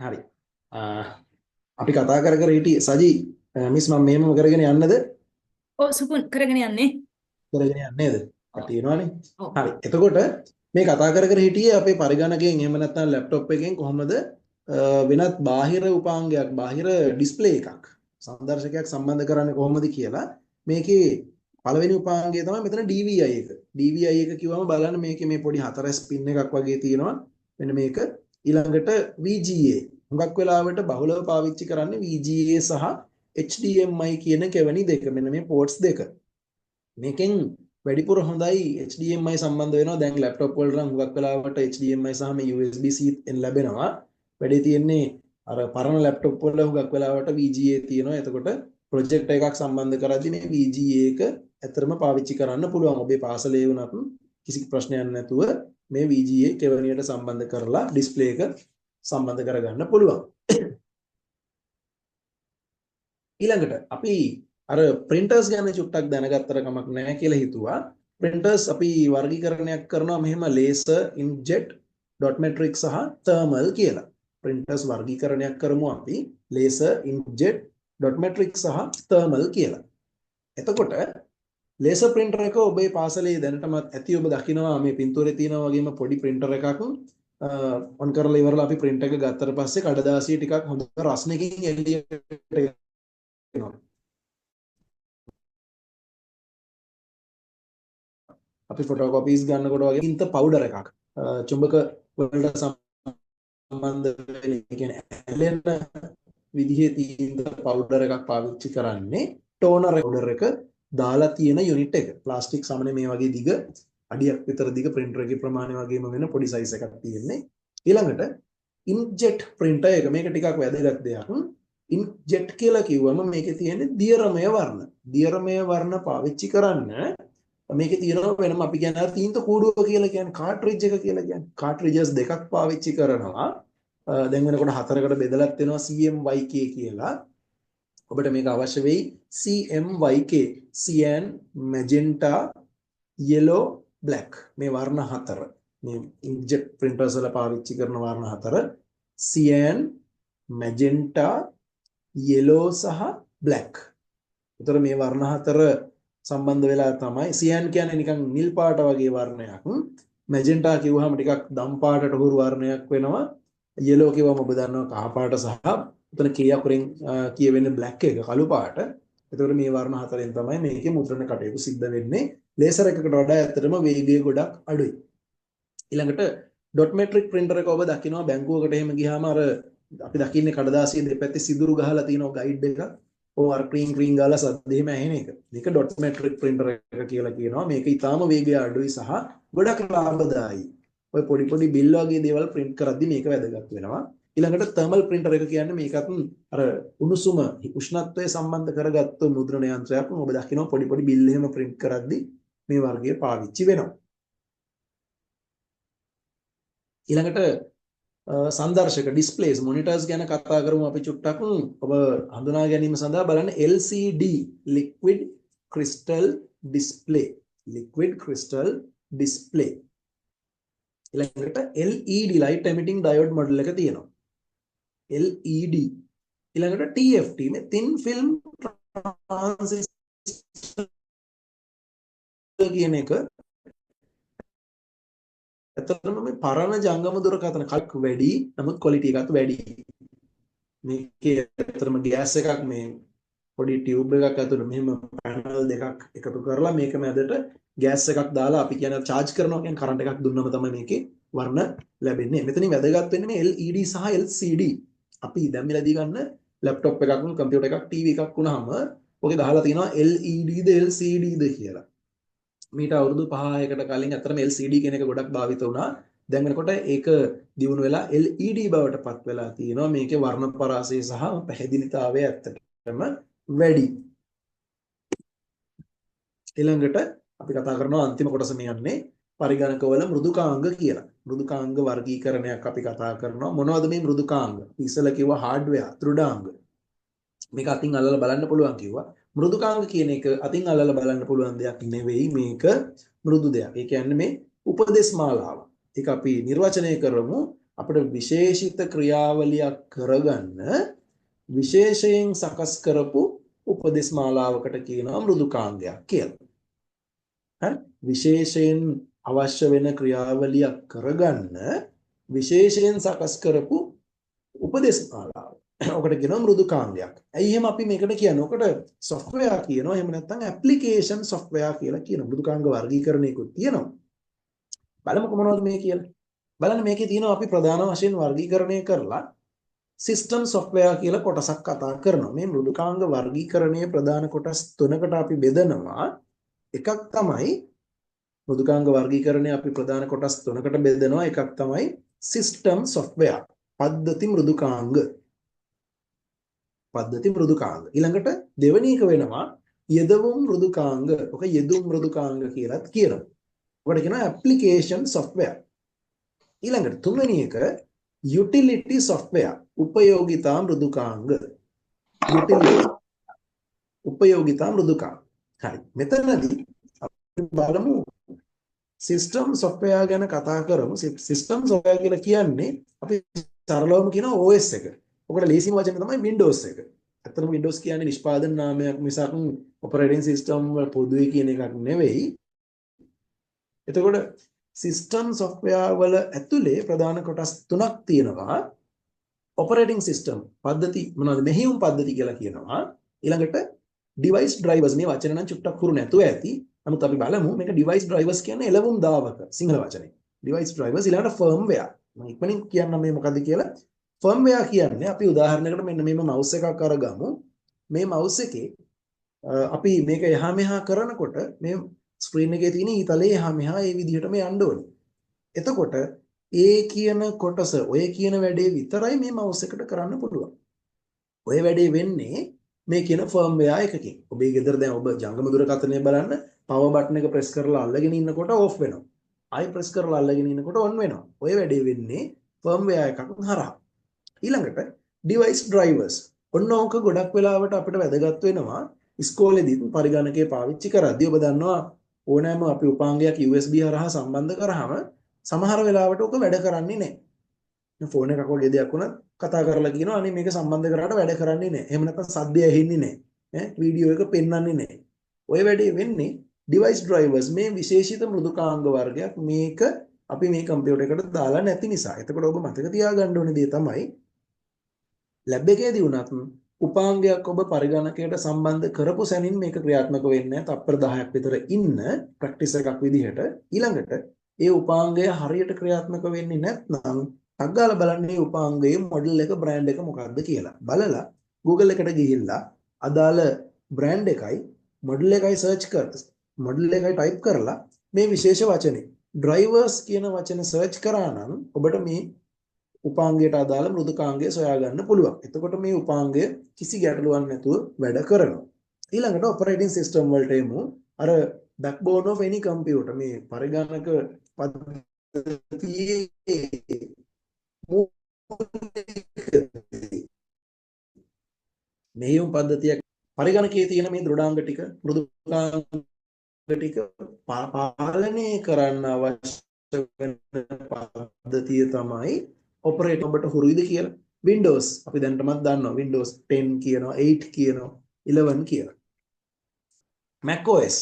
හරි. අපි කතා කර කර හිටියේ සජි මිස් මම මේමම කරගෙන යන්නද? ඔව් සුපුන් කරගෙන යන්නේ. කරගෙන යන්නේ නේද? ඔව්. තියෙනවනේ. ඔව්. හරි. එතකොට මේ කතා කර කර හිටියේ අපේ පරිගණකයෙන් එහෙම නැත්නම් ලැප්ටොප් එකෙන් කොහොමද වෙනත් බාහිර උපාංගයක් බාහිර ඩිස්ප්ලේ එකක් සංදර්ශකයක් සම්බන්ධ කරන්නේ කොහොමද කියලා. මේකේ පළවෙනි උපාංගය තමයි මෙතන DVI එක. DVI එක කිව්වම බලන්න මේකේ මේ පොඩි හතරස් පින් එකක් වගේ තියෙනවා. මෙන්න මේක. ඊළඟට VGA. හුඟක් වෙලාවට බහුලව පාවිච්චි කරන්නේ VGA සහ HDMI කියන කෙවණි දෙක. මෙන්න මේ පෝර්ට්ස් දෙක. මේකෙන් වැඩිපුර හොඳයි HDMI සම්බන්ධ වෙනවා. දැන් ලැප්ටොප් වල නම් හුඟක් වෙලාවට HDMI සහ මේ USB-C ලැබෙනවා. වැඩි තියෙන්නේ අර පරණ ලැප්ටොප් වල හුඟක් වෙලාවට VGA තියෙනවා. එතකොට ප්‍රොජෙක්ට් එකක් සම්බන්ධ කරද්දී මේ VGA එක ඇත්තටම පාවිච්චි කරන්න පුළුවන්. ඔබේ පාසලේ වුණත් කිසි ප්‍රශ්නයක් නැතුව මේ VGA කෙවණියට සම්බන්ධ කරලා ඩිස්ප්ලේ එක සම්බන්ධ කරගන්න පුළුවන්. ඊළඟට අපි අර printers ගැන චුට්ටක් දැනගත්තර කමක් නැහැ කියලා හිතුවා. printers අපි වර්ගීකරණයක් කරනවා මෙහෙම laser, inkjet, dot matrix සහ thermal කියලා. printers වර්ගීකරණයක් කරමු අපි laser, inkjet, dot matrix සහ thermal කියලා. එතකොට laser printer එක ඔබේ පාසලේ දැනටමත් ඇති ඔබ දකිනවා මේ පින්තූරේ තියෙනවා වගේම පොඩි printer එකක් ඔන් කරලා ඉවරලා අපි print එක ගත්තට පස්සේ කඩදාසිය ටිකක් හොඳ රස්නකින් එළියට එනවා. අපි ෆොටෝකොපීස් ගන්නකොට වගේ ඉන්ත පවුඩර් එකක් චුම්බක වලට සම්බන්ධ වෙන කියන්නේ ඇලෙන විදිහේ තියෙන පවුඩර් එකක් පාවිච්චි කරන්නේ ටෝනර් පවුඩර් එක දාලා තියෙන යුනිට් එක. ප්ලාස්ටික් සමනේ මේ වගේ දිග අඩියක් විතර දිග printer එකේ ප්‍රමාණය වගේම වෙන පොඩි size එකක් තියෙන්නේ. ඊළඟට inkjet printer එක මේක ටිකක් වැදගත් දෙයක්. inkjet කියලා කිව්වම මේකේ තියෙන්නේ දියරමය වර්ණ. දියරමය වර්ණ පාවිච්චි කරන්න මේකේ තියෙනවා වෙනම අපි කියන්නේ තීන්ත කූඩුව කියලා කියන්නේ කාට්‍රිජ් එක කියලා කියන්නේ. කාට්‍රිජස් දෙකක් පාවිච්චි කරනවා. දැන් වෙනකොට හතරකට බෙදලත් වෙනවා CMYK කියලා. ඔබට මේක අවශ්‍ය වෙයි CMYK cyan magenta yellow black මේ වර්ණ හතර. මේ inkjet printers වල පාවිච්චි කරන වර්ණ හතර cyan magenta yellow සහ black. උතර මේ වර්ණ හතර සම්බන්ධ වෙලා තමයි cyan කියන්නේ නිකන් නිල් පාට වගේ වර්ණයක්. magenta කිව්වහම ටිකක් දම් පාටට හුරු වර්ණයක් වෙනවා. yellow කිව්වම ඔබ දන්නවා කහ පාට සහ උතන K අකුරෙන් කියවෙන්නේ black එක කළු පාට. එතකොට මේ වර්ණ හතරෙන් තමයි මේකේ මුද්‍රණ කටයුතු සිද්ධ වෙන්නේ. ලේසර් එකකට වඩා ඇත්තටම වේගය ගොඩක් අඩුයි. ඊළඟට dot matrix printer එක ඔබ දකිනවා බැංකුවකට එහෙම ගියාම අර අපි දකින්නේ කඩදාසියේ දෙපැත්තේ සිදුරු ගහලා තියෙනවා ගයිඩ් එකක්. ඔව් අර ක්‍රීන් ක්‍රීන් ගාලා සද්ද එහෙම ඇහෙන එක. මේක dot matrix printer එක කියලා කියනවා. මේක ඊටාම වේගය අඩුයි සහ ගොඩක් ලාභදායී. ඔය පොඩි පොඩි බිල් වගේ දේවල් print කරද්දි මේක වැදගත් වෙනවා. ඊළඟට thermal printer එක කියන්නේ මේකත් අර උණුසුම උෂ්ණත්වය සම්බන්ධ කරගත්තු මුද්‍රණ යන්ත්‍රයක්. ඔබ දකිනවා පොඩි පොඩි බිල් එහෙම print කරද්දි මේ වර්ගය පාවිච්චි වෙනවා. ඊළඟට සංදර්ශක displays monitors ගැන කතා කරමු අපි චුට්ටක්. ඔබ හඳුනා ගැනීම සඳහා බලන්න LCD liquid crystal display liquid crystal display. ඊළඟට LED light emitting diode model එක තියෙනවා. LED ඊළඟට TFT මේ thin film transistor කියන එක ඇත්තටම මේ පරණ ජංගම දුරකථන කලක් වැඩි නමුත් ක්වොලිටි එකත් වැඩි. මේකේ ඇත්තටම ගෑස් එකක් මේ පොඩි ටියුබ් එකක් ඇතුළේ මෙහෙම පැනල් දෙකක් එකතු කරලා මේක මැදට ගෑස් එකක් දාලා අපි කියන charge කරනවා කියන්නේ කරන්ට් එකක් දුන්නම තමයි මේකේ වර්ණ ලැබෙන්නේ. මෙතනින් වැදගත් වෙන්නේ මේ LED සහ LCD. අපි දැන් මෙලදී ගන්න ලැප්ටොප් එකක් කම්පියුටර් එකක් TV එකක් වුණාම ඔකේ ගහලා තියෙනවා LED ද LCD ද කියලා. මීට අවුරුදු 5-6කට කලින් අතරම LCD කියන එක ගොඩක් භාවිත වුණා. දැන් වෙනකොට ඒක දියුණු වෙලා LED බවට පත් වෙලා තියෙනවා. මේකේ වර්ණ පරාසය සහ පැහැදිලිතාවය ඇත්තටම වැඩි. ඊළඟට අපි කතා කරනවා අන්තිම කොටස මේ යන්නේ පරිගණකවල මෘදුකාංග කියලා. මෘදුකාංග වර්ගීකරණයක් අපි කතා කරනවා. මොනවද මේ මෘදුකාංග? ඉස්සෙල්ලා කිව්වා හાર્ඩ්වෙයාර්, දෘඩාංග. මේක අතින් අල්ලලා බලන්න පුළුවන් කිව්වා. මෘදුකාංග කියන එක අතින් අල්ලලා බලන්න පුළුවන් දෙයක් නෙවෙයි. මේක මෘදු දෙයක්. ඒ කියන්නේ මේ උපදේශ මාලාව. ඒක අපි නිර්වචනය කරමු. අපිට විශේෂිත ක්‍රියාවලියක් කරගන්න විශේෂයෙන් සකස් කරපු උපදේශ මාලාවකට කියනවා මෘදුකාංගයක් කියලා. හරි? විශේෂයෙන් අවශ්‍ය වෙන ක්‍රියාවලියක් කරගන්න විශේෂයෙන් සකස් කරපු උපදේශ මාලාව. ඔකට කියනවා මෘදුකාංගයක්. ඇයි එහෙම අපි මේකට කියන්නේ? ඔකට software කියනවා. එහෙම නැත්නම් application software කියලා කියනවා. මෘදුකාංග වර්ගීකරණයකුත් තියෙනවා. බලමුකෝ මොනවද මේ කියලා. බලන්න මේකේ තියෙනවා අපි ප්‍රධාන වශයෙන් වර්ගීකරණය කරලා system software කියලා කොටසක් කතා කරනවා. මේ මෘදුකාංග වර්ගීකරණයේ ප්‍රධාන කොටස් තුනකට අපි බෙදනවා. එකක් තමයි මෘදුකාංග වර්ගීකරණය අපි ප්‍රධාන කොටස් තුනකට බෙදනවා. එකක් තමයි system software. පද්ධති මෘදුකාංග. පද්ධති මෘදුකාංග. ඊළඟට දෙවෙනි එක වෙනවා යෙදවුම් මෘදුකාංග. ඔක යෙදුම් මෘදුකාංග කියලාත් කියනවා. ඔකට කියනවා application software. ඊළඟට තුන්වෙනි එක utility software. උපයෝගිතා මෘදුකාංග. utility උපයෝගිතා මෘදුකාංග. හරි. මෙතනදී අපි බලමු system software ගැන කතා කරමු. system software කියලා කියන්නේ අපි සරලවම කියනවා OS එක. ඔකට ලේසිම වචනේ තමයි Windows එක. ඇත්තටම Windows කියන්නේ නිෂ්පාදන නාමයක් මිසක් operating system වල පොදුවේ කියන එකක් නෙවෙයි. එතකොට system software වල ඇතුලේ ප්‍රධාන කොටස් තුනක් තියෙනවා. operating system පද්ධති මොනවද? මෙහෙයුම් පද්ධති කියලා කියනවා. ඊළඟට device drivers මේ වචන නම් චුට්ටක් හුරු නැතුව ඇති. නමුත් අපි බලමු මේක device drivers කියන්නේ එළවුම් දාවක සිංහල වචනේ. device drivers ඊළඟට firmware. මම ඉක්මනින් කියන්නම් මේ මොකද්ද කියලා. firmware කියන්නේ අපි උදාහරණයකට මෙන්න මේම mouse එකක් අරගමු. මේ mouse එකේ අපි මේක එහා මෙහා කරනකොට මේ ස්ක්‍රීන් එකේ තියෙන ඊතලයේ එහා මෙහා ඒ විදිහටම යන්න ඕනේ. එතකොට ඒ කියන කොටස ඔය කියන වැඩේ විතරයි මේ mouse එකට කරන්න පුළුවන්. ඔය වැඩේ වෙන්නේ මේ කියන firmware එකකින්. ඔබේ ගෙදර දැන් ඔබ ජංගම දුරකථනය බලන්න power button එක press කරලා අල්ලගෙන ඉන්නකොට off වෙනවා. ආයි press කරලා අල්ලගෙන ඉන්නකොට on වෙනවා. ඔය වැඩේ වෙන්නේ firmware එකක් හරහා. ඊළඟට device drivers. ඔන්න ඕක ගොඩක් වෙලාවට අපිට වැදගත් වෙනවා. ඉස්කෝලේදී පරිගණකය පාවිච්චි කරද්දී ඔබ දන්නවා ඕනෑම අපි උපාංගයක් USB හරහා සම්බන්ධ කරාම සමහර වෙලාවට ඔක වැඩ කරන්නේ නැහැ. ෆෝන් එකක් වගේ දෙයක් වුණත් කතා කරලා කියනවා අනේ මේක සම්බන්ධ කරාට වැඩ කරන්නේ නැහැ. එහෙම නැත්නම් සද්දය ඇහෙන්නේ නැහැ. වීඩියෝ එක පෙන්වන්නේ නැහැ. ඔය වැඩේ වෙන්නේ device drivers මේ විශේෂිත මෘදුකාංග වර්ගයක් මේක අපි මේ කම්පියුටර් එකට දාලා නැති නිසා. එතකොට ඔබ මතක තියාගන්න ඕනේ දේ තමයි ලැබ් එකේදී වුණත් උපාංගයක් ඔබ පරිගණකයට සම්බන්ධ කරපු සැනින් මේක ක්‍රියාත්මක වෙන්නේ නැහැ. තත්පර 10ක් විතර ඉන්න ප්‍රැක්ටිස් එකක් විදිහට. ඊළඟට ඒ උපාංගය හරියට ක්‍රියාත්මක වෙන්නේ නැත්නම් අග්ගාලා බලන්නේ උපාංගයේ මොඩල් එක බ්‍රෑන්ඩ් එක මොකක්ද කියලා. බලලා Google එකට ගිහිල්ලා අදාළ බ්‍රෑන්ඩ් එකයි මොඩල් එකයි සර්ච් කරලා මොඩල් එකයි ටයිප් කරලා මේ විශේෂ වචනේ drivers කියන වචන සර්ච් කරා නම් ඔබට මේ උපාංගයට අදාළ මෘදුකාංගය සොයා ගන්න පුළුවන්. එතකොට මේ උපාංගය කිසි ගැටලුවක් නැතුව වැඩ කරනවා. ඊළඟට operating system වලට එමු. අර backbone of any computer මේ පරිගණක පද්ධතියේ මෙහෙයුම් පද්ධතියක් පරිගණකයේ තියෙන මේ දෘඩාංග ටික මෘදුකාංග ටික පාලනය කරන්න අවශ්‍ය වෙන පද්ධතිය තමයි ඔපරේටින් ඔබට හුරුයිද කියලා. Windows අපි දැනටමත් දන්නවා Windows 10 කියනවා 8 කියනවා 11 කියනවා. Mac OS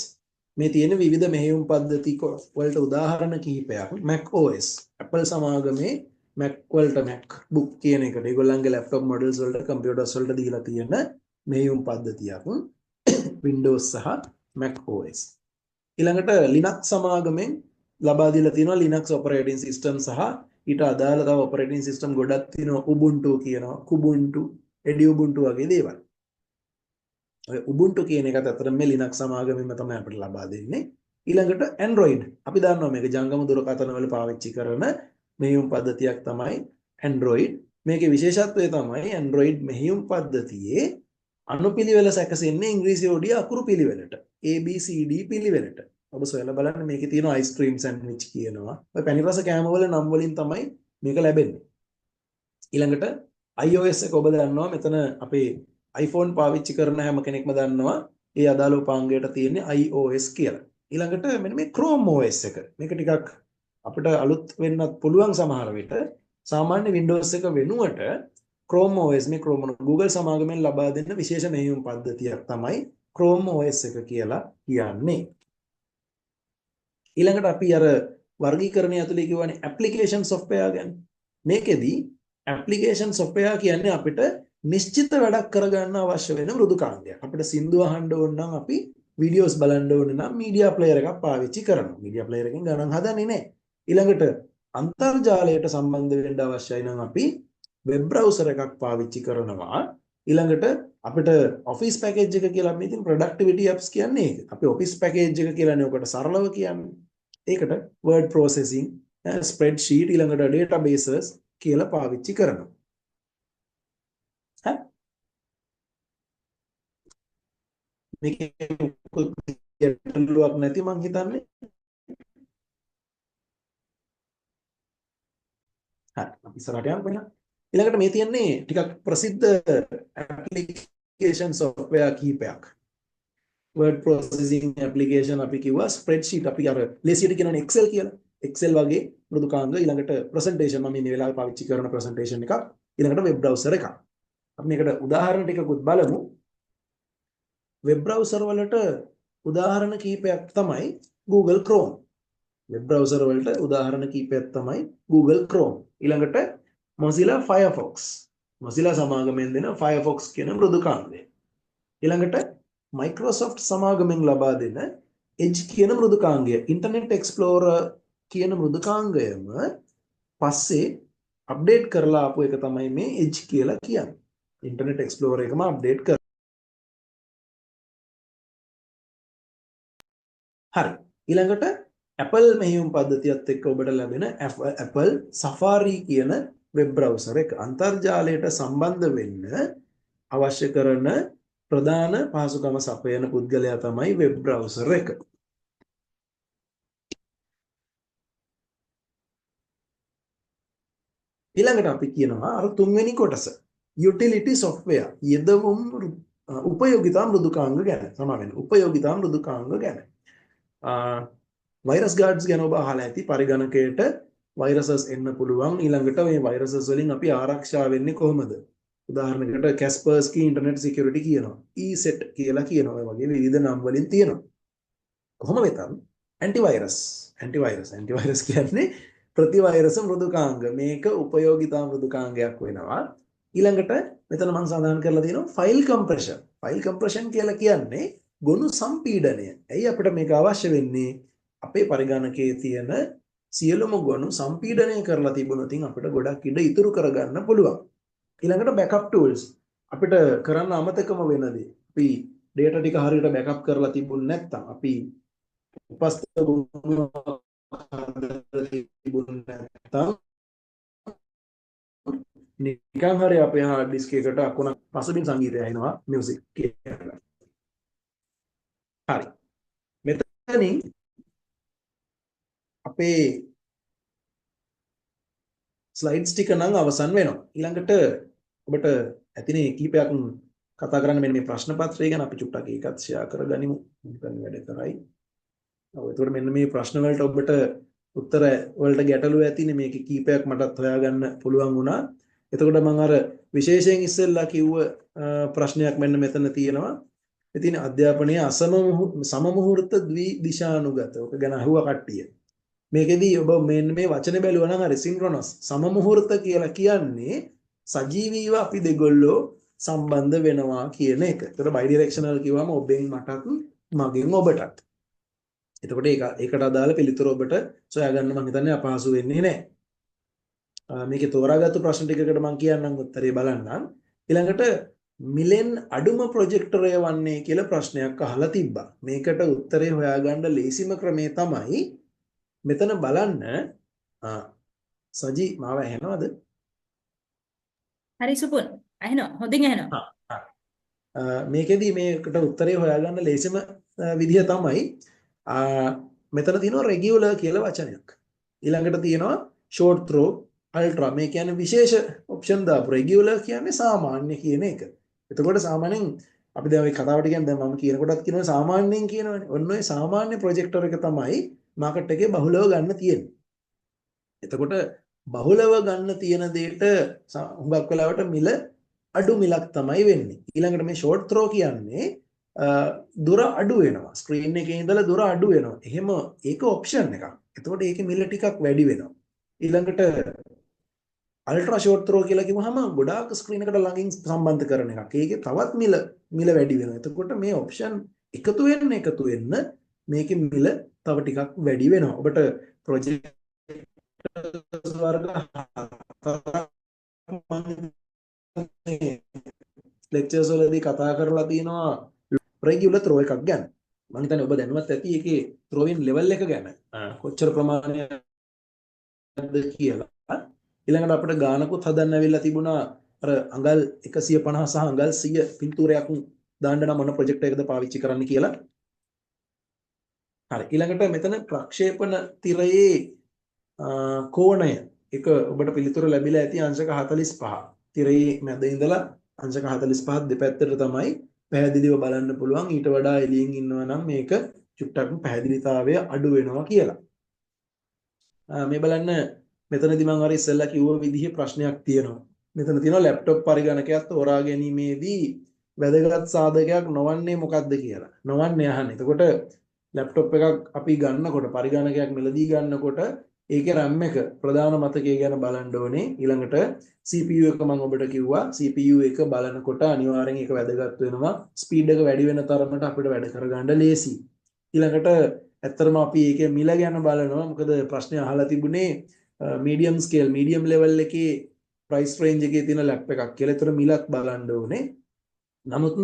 මේ තියෙන විවිධ මෙහෙයුම් පද්ධති වලට උදාහරණ කිහිපයක්. Mac OS Apple සමාගමේ Mac වලට MacBook කියන එකට ඒගොල්ලන්ගේ laptop models වලට computers වලට දීලා තියෙන මෙහෙයුම් පද්ධතියක් Windows සහ Mac OS. ඊළඟට Linux සමාගමෙන් ලබා දීලා තියෙනවා Linux operating system සහ ඊට අදාළ තව operating system ගොඩක් තියෙනවා Ubuntu කියනවා Kubuntu Edubuntu වගේ දේවල්. ඔය Ubuntu කියන එකත් අතරම මේ Linux සමාගමෙන්ම තමයි අපිට ලබා දෙන්නේ. ඊළඟට Android අපි දන්නවා මේක ජංගම දුරකථන වල පාවිච්චි කරන මෙහෙයුම් පද්ධතියක් තමයි Android. මේකේ විශේෂත්වය තමයි Android මෙහෙයුම් පද්ධතියේ අනුපිළිවෙල සැකසෙන්නේ ඉංග්‍රීසි ඔඩිය අකුරු පිළිවෙලට. ABCD පිළිවෙලට. ඔබ සොයලා බලන්න මේකේ තියෙන අයිස්ක්‍රීම් සෑන්ඩ්විච් කියනවා. ඔය පැණි රස කෑම වල නම් වලින් තමයි මේක ලැබෙන්නේ. ඊළඟට iOS එක ඔබ දන්නවා මෙතන අපේ iPhone පාවිච්චි කරන හැම කෙනෙක්ම දන්නවා ඒ අදාළ උපාංගයට තියෙන්නේ iOS කියලා. ඊළඟට මෙන්න මේ Chrome OS එක. මේක ටිකක් අපිට අලුත් වෙන්නත් පුළුවන් සමහර විට. සාමාන්‍ය Windows එක වෙනුවට Chrome OS මේ Chrome Google සමාගමෙන් ලබා දෙන විශේෂ මෙහෙයුම් පද්ධතියක් තමයි Chrome OS එක කියලා කියන්නේ. ඊළඟට අපි අර වර්ගීකරණය ඇතුලේ කියවනේ application software ගැන. මේකෙදී application software කියන්නේ අපිට නිශ්චිත වැඩක් කරගන්න අවශ්‍ය වෙන මෘදුකාංගයක්. අපිට සින්දු අහන්න ඕන නම් අපි වීඩියෝස් බලන්න ඕන නම් media player එකක් පාවිච්චි කරනවා. media player එකෙන් ගණන් හදන්නේ නැහැ. ඊළඟට අන්තර්ජාලයට සම්බන්ධ වෙන්න අවශ්‍යයි නම් අපි වෙබ් බ්‍රවුසර් එකක් පාවිච්චි කරනවා. ඊළඟට අපිට ඔෆිස් පැකේජ් එක කියලා අපි ඉතින් productivity apps කියන්නේ ඒක. අපි ඔෆිස් පැකේජ් එක කියලානේ ඔකට සරලව කියන්නේ. ඒකට word processing, spreadsheet ඊළඟට databases කියලා පාවිච්චි කරනවා. හරි. මේකේ ගැටලුවක් නැති මං හිතන්නේ. හරි. අපි ඉස්සරහට යමු එහෙනම්. ඊළඟට මේ තියන්නේ ටිකක් ප්‍රසිද්ධ application software කීපයක්. word processing application අපි කිව්වා, spreadsheet අපි අර ලේසියට කියනවනේ Excel කියලා. Excel වගේ මෘදුකාංග, ඊළඟට presentation මම මේ වෙලාවේ පාවිච්චි කරන presentation එකක්, ඊළඟට web browser එකක්. අපි මේකට උදාහරණ ටිකකුත් බලමු. web browser වලට උදාහරණ කීපයක් තමයි Google Chrome. web browser වලට උදාහරණ කීපයක් තමයි Google Chrome. ඊළඟට Mozilla Firefox. Mozilla සමාගමෙන් දෙන Firefox කියන මෘදුකාංගය. ඊළඟට Microsoft සමාගමෙන් ලබා දෙන Edge කියන මෘදුකාංගය. Internet Explorer කියන මෘදුකාංගයම පස්සේ අප්ඩේට් කරලා ආපු එක තමයි මේ Edge කියලා කියන්නේ. Internet Explorer එකම අප්ඩේට් කර. හරි. ඊළඟට Apple මෙහෙයුම් පද්ධතියත් එක්ක ඔබට ලැබෙන Apple Safari කියන වෙබ් බ්‍රවුසර් එක. අන්තර්ජාලයට සම්බන්ධ වෙන්න අවශ්‍ය කරන ප්‍රධාන පහසුකම සපයන පුද්ගලයා තමයි වෙබ් බ්‍රවුසර් එක. ඊළඟට අපි කියනවා අර තුන්වෙනි කොටස utility software, යෙදවුම් උපයෝගිතා මෘදුකාංග ගැන. සමාවෙන්න උපයෝගිතා මෘදුකාංග ගැන. වෛරස් ගාඩ්ස් ගැන ඔබ අහලා ඇති. පරිගණකයට වෛරසස් එන්න පුළුවන්. ඊළඟට මේ වෛරසස් වලින් අපි ආරක්ෂා වෙන්නේ කොහොමද? උදාහරණයකට Kaspersky Internet Security කියනවා. ESET කියලා කියනවා. ඔය වගේ විවිධ නම් වලින් තියෙනවා. කොහොම වෙතත් ඇන්ටිවෛරස් කියන්නේ ප්‍රතිවෛරස මෘදුකාංග. මේක උපයෝගිතා මෘදුකාංගයක් වෙනවා. ඊළඟට මෙතන මම සඳහන් කරලා තියෙනවා ෆයිල් කම්ප්‍රෙෂන්. ෆයිල් කම්ප්‍රෙෂන් කියලා කියන්නේ ගොනු සම්පීඩනය. ඇයි අපිට මේක අවශ්‍ය වෙන්නේ? අපේ පරිගණකයේ තියෙන සියලුම ගොනු සම්පීඩනය කරලා තිබුණොත් අපිට ගොඩක් ඉඩ ඉතුරු කරගන්න පුළුවන්. ඊළඟට backup tools. අපිට කරන්න අමතකම වෙන දේ. අපි data ටික හරියට backup කරලා තිබුණ නැත්නම් අපි උපස්ථ නැත්නම් නිකන් හරි අපේ hard disk එකට අකුණක් පසුබිම් සංගීතය ඇහෙනවා music කියලා. හරි. මෙතනින් අපේ ස්ලයිඩ්ස් ටික නම් අවසන් වෙනවා. ඊළඟට ඔබට ඇතිනේ කීපයක් කතා කරන්න මෙන්න මේ ප්‍රශ්න පත්‍රය ගැන අපි චුට්ටක් ඒකත් ෂෙයා කරගනිමු. මොකද වැඩ කරයි. ඔව් එතකොට මෙන්න මේ ප්‍රශ්න වලට ඔබට උත්තර වලට ගැටලු ඇතිනේ. මේක කීපයක් මටත් හොයාගන්න පුළුවන් වුණා. එතකොට මම අර විශේෂයෙන් ඉස්සෙල්ලා කිව්ව ප්‍රශ්නයක් මෙන්න මෙතන තියෙනවා. ඉතින් අධ්‍යාපනයේ සම මුහුර්ත ද්වි දිශානුගත. ඔක ගැන අහුවා කට්ටිය. මේකෙදී ඔබ මේ වචනේ බැලුවා නම් හරි සින්ක්‍රොනස් සම මුහුර්ත කියලා කියන්නේ සජීවීව අපි දෙගොල්ලෝ සම්බන්ධ වෙනවා කියන එක. ඒතර බයි ඩිරෙක්ෂනල් කිව්වම ඔබෙන් මටත් මගෙන් ඔබටත්. එතකොට ඒකට අදාළ පිළිතුර ඔබට සොයාගන්න මම හිතන්නේ අපහසු වෙන්නේ නැහැ. මේකේ තෝරාගත්තු ප්‍රශ්න ටිකකට මම කියන්නම් උත්තරේ බලන්නම්. ඊළඟට මිලෙන් අඩුම ප්‍රොජෙක්ටරය වන්නේ කියලා ප්‍රශ්නයක් අහලා තිබ්බා. මේකට උත්තරේ හොයාගන්න ලේසිම ක්‍රමය තමයි මෙතන බලන්න සජි මාව ඇහෙනවද? හරි සුපුන්. ඇහෙනවා. හොඳින් ඇහෙනවා. හා මේකෙදි මේකට උත්තරේ හොයාගන්න ලේසිම විදිහ තමයි මෙතන තියෙනවා රෙගියුලර් කියලා වචනයක්. ඊළඟට තියෙනවා ෂෝට් ත්‍රෝ, අල්ට්‍රා. මේ කියන්නේ විශේෂ ඔප්ෂන් දාපු. රෙගියුලර් කියන්නේ සාමාන්‍ය කියන එක. එතකොට සාමාන්‍යයෙන් අපි දැන් ওই කතාවට කියන්නේ දැන් මම කියන කොටත් කියනවා සාමාන්‍යයෙන් කියනවනේ. ඔන්න ඔය සාමාන්‍ය ප්‍රොජෙක්ටර් එක තමයි මාකට් එකේ බහුලව ගන්න තියෙන්නේ. එතකොට බහුලව ගන්න තියෙන දෙයට හුඟක් වෙලාවට මිල අඩු මිලක් තමයි වෙන්නේ. ඊළඟට මේ ෂෝට් ත්‍රෝ කියන්නේ දුර අඩු වෙනවා. ස්ක්‍රීන් එකේ ඉඳලා දුර අඩු වෙනවා. එහෙම ඒක ඔප්ෂන් එකක්. එතකොට ඒකේ මිල ටිකක් වැඩි වෙනවා. ඊළඟට අල්ට්‍රා ෂෝට් ත්‍රෝ කියලා කිව්වහම ගොඩාක් ස්ක්‍රීන් එකට ළඟින් සම්බන්ධ කරන එකක්. ඒකේ තවත් මිල වැඩි වෙනවා. එතකොට මේ ඔප්ෂන් එකතු වෙන්න මේකේ මිල තව ටිකක් වැඩි වෙනවා. ඔබට ප්‍රොජෙක්ට් වර්ග ලෙක්චර්ස් වලදී කතා කරලා තියෙනවා රෙගියුලර් ත්‍රෝ එකක් ගැන. මම හිතන්නේ ඔබ දැනුවත් ඇති ඒකේ ත්‍රෝවින් ලෙවල් එක ගැන කොච්චර ප්‍රමාණයක්ද කියලා. ඊළඟට අපිට ගානකුත් හදන්න ඇවිල්ලා තිබුණා අර අඟල් 150 සහ අඟල් 100 පින්තූරයක් දාන්න නම් මොන ප්‍රොජෙක්ට් එකද පාවිච්චි කරන්න කියලා. හරි. ඊළඟට මෙතන ප්‍රක්ෂේපණ තිරයේ කෝණය එක ඔබට පිළිතුර ලැබිලා ඇති අංශක 45. තිරයේ මැද ඉඳලා අංශක 45 දෙපැත්තට තමයි පැහැදිලිව බලන්න පුළුවන්. ඊට වඩා එළියෙන් ඉන්නවා නම් මේක චුට්ටක් පැහැදිලිතාවය අඩු වෙනවා කියලා. මේ බලන්න මෙතනදී මම අර ඉස්සෙල්ලා කිව්ව විදිහේ ප්‍රශ්නයක් තියෙනවා. මෙතන තියෙනවා ලැප්ටොප් පරිගණකයක් තෝරා ගැනීමේදී වැදගත් සාධකයක් නොවන්නේ මොකක්ද කියලා. නොවන්නේ අහන්නේ. එතකොට ලැප්ටොප් එකක් අපි ගන්නකොට පරිගණකයක් මිලදී ගන්නකොට ඒකේ RAM එක ප්‍රධාන මතකය ගැන බලන්න ඕනේ. ඊළඟට CPU එක මම ඔබට කිව්වා CPU එක බලනකොට අනිවාර්යෙන් ඒක වැදගත් වෙනවා. ස්පීඩ් එක වැඩි වෙන තරමට අපිට වැඩ කරගන්න ලේසි. ඊළඟට ඇත්තටම අපි ඒකේ මිල ගැන බලනවා. මොකද ප්‍රශ්නේ අහලා තිබුණේ මීඩියම් ස්කේල් මීඩියම් ලෙවල් එකේ ප්‍රයිස් රේන්ජ් එකේ තියෙන ලැප් එකක් කියලා. ඒතර මිලත් බලන්න ඕනේ. නමුත්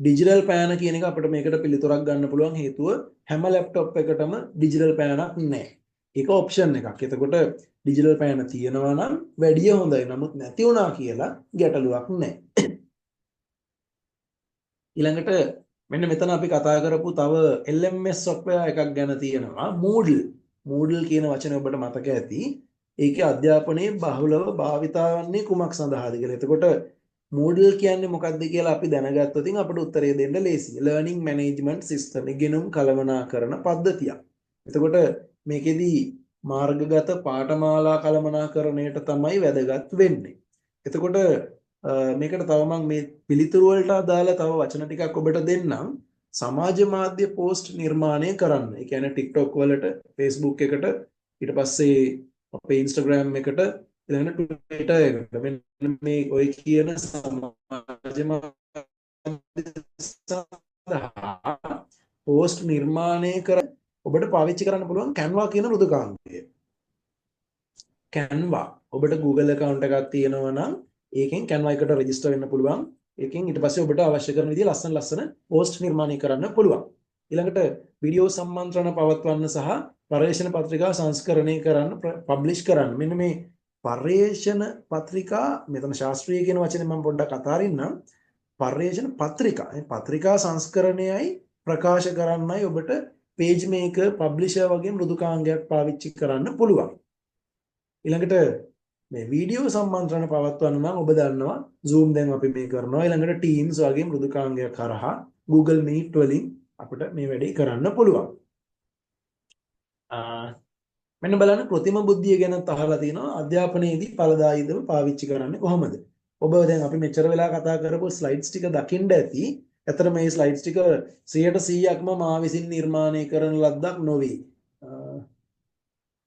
ඩිජිටල් පෑන කියන එක අපිට මේකට පිළිතුරක් ගන්න පුළුවන් හේතුව හැම ලැප්ටොප් එකටම ඩිජිටල් පෑනක් නැහැ. ඒක ඔප්ෂන් එකක්. එතකොට ඩිජිටල් පෑන තියෙනවා නම් වැඩිය හොඳයි. නමුත් නැති වුණා කියලා ගැටලුවක් නැහැ. ඊළඟට මෙන්න මෙතන අපි කතා කරපු තව LMS software එකක් ගැන තියෙනවා. Moodle කියන වචනේ ඔබට මතක ඇති. ඒකේ අධ්‍යාපනයේ බහුලව භාවිතා වන්නේ කුමක් සඳහාද කියලා. එතකොට Moodle කියන්නේ මොකක්ද කියලා අපි දැනගත්තොත් අපිට උත්තරය දෙන්න ලේසියි. Learning Management System ඉගෙනුම් කළමනාකරන පද්ධතියක්. එතකොට මේකෙදී මාර්ගගත පාඨමාලා කළමනාකරණයට තමයි වැදගත් වෙන්නේ. එතකොට මේකට තව මම මේ පිළිතුරු වලට අදාළ තව වචන ටිකක් ඔබට දෙන්නම්. සමාජ මාධ්‍ය පෝස්ට් නිර්මාණය කරන්න. ඒ කියන්නේ TikTok වලට, Facebook එකට, ඊට පස්සේ අපේ Instagram එකට, ඊළඟට Twitter එකට. මෙන්න මේ ඔය කියන සමාජ මාධ්‍ය සඳහා පෝස්ට් නිර්මාණය කර ඔබට පාවිච්චි කරන්න පුළුවන් Canva කියන මෘදුකාංගය. Canva ඔබට Google account එකක් තියෙනවා නම් ඒකෙන් Canva එකට රෙජිස්ටර් වෙන්න පුළුවන්. ඒකෙන් ඊට පස්සේ ඔබට අවශ්‍ය කරන විදිහ ලස්සන පෝස්ට් නිර්මාණය කරන්න පුළුවන්. ඊළඟට වීඩියෝ සම්මන්ත්‍රණ පවත්වන්න සහ පර්යේෂණ පත්‍රිකා සංස්කරණය කරන්න පබ්ලිෂ් කරන්න. මෙන්න මේ පර්යේෂණ පත්‍රිකා මෙතන ශාස්ත්‍රීය කියන වචනේ මම පොඩ්ඩක් අතාරින්නම්. පර්යේෂණ පත්‍රිකා. මේ පත්‍රිකා සංස්කරණයයි ප්‍රකාශ කරන්නයි ඔබට page maker publisher වගේ මෘදුකාංගයක් පාවිච්චි කරන්න පුළුවන්. ඊළඟට මේ වීඩියෝ සම්මන්ත්‍රණ පවත්වන්න නම් ඔබ දන්නවා Zoom දැන් අපි මේ කරනවා. ඊළඟට Teams වගේ මෘදුකාංගයක් කරහා Google Meet වලින් අපිට මේ වැඩේ කරන්න පුළුවන්. මෙන්න බලන්න කෘත්‍රිම බුද්ධිය ගැන අහලා තිනවා. අධ්‍යාපනයේදී ඵලදායීදව පාවිච්චි කරන්නේ කොහොමද? ඔබ දැන් අපි මෙච්චර වෙලා කතා කරපු ස්ලයිඩ්ස් ටික දකින්න ඇති. ඇත්තට මේ ස්ලයිඩ්ස් ටික 100%ක්ම මා විසින් නිර්මාණය කරන ලද්දක් නොවේ.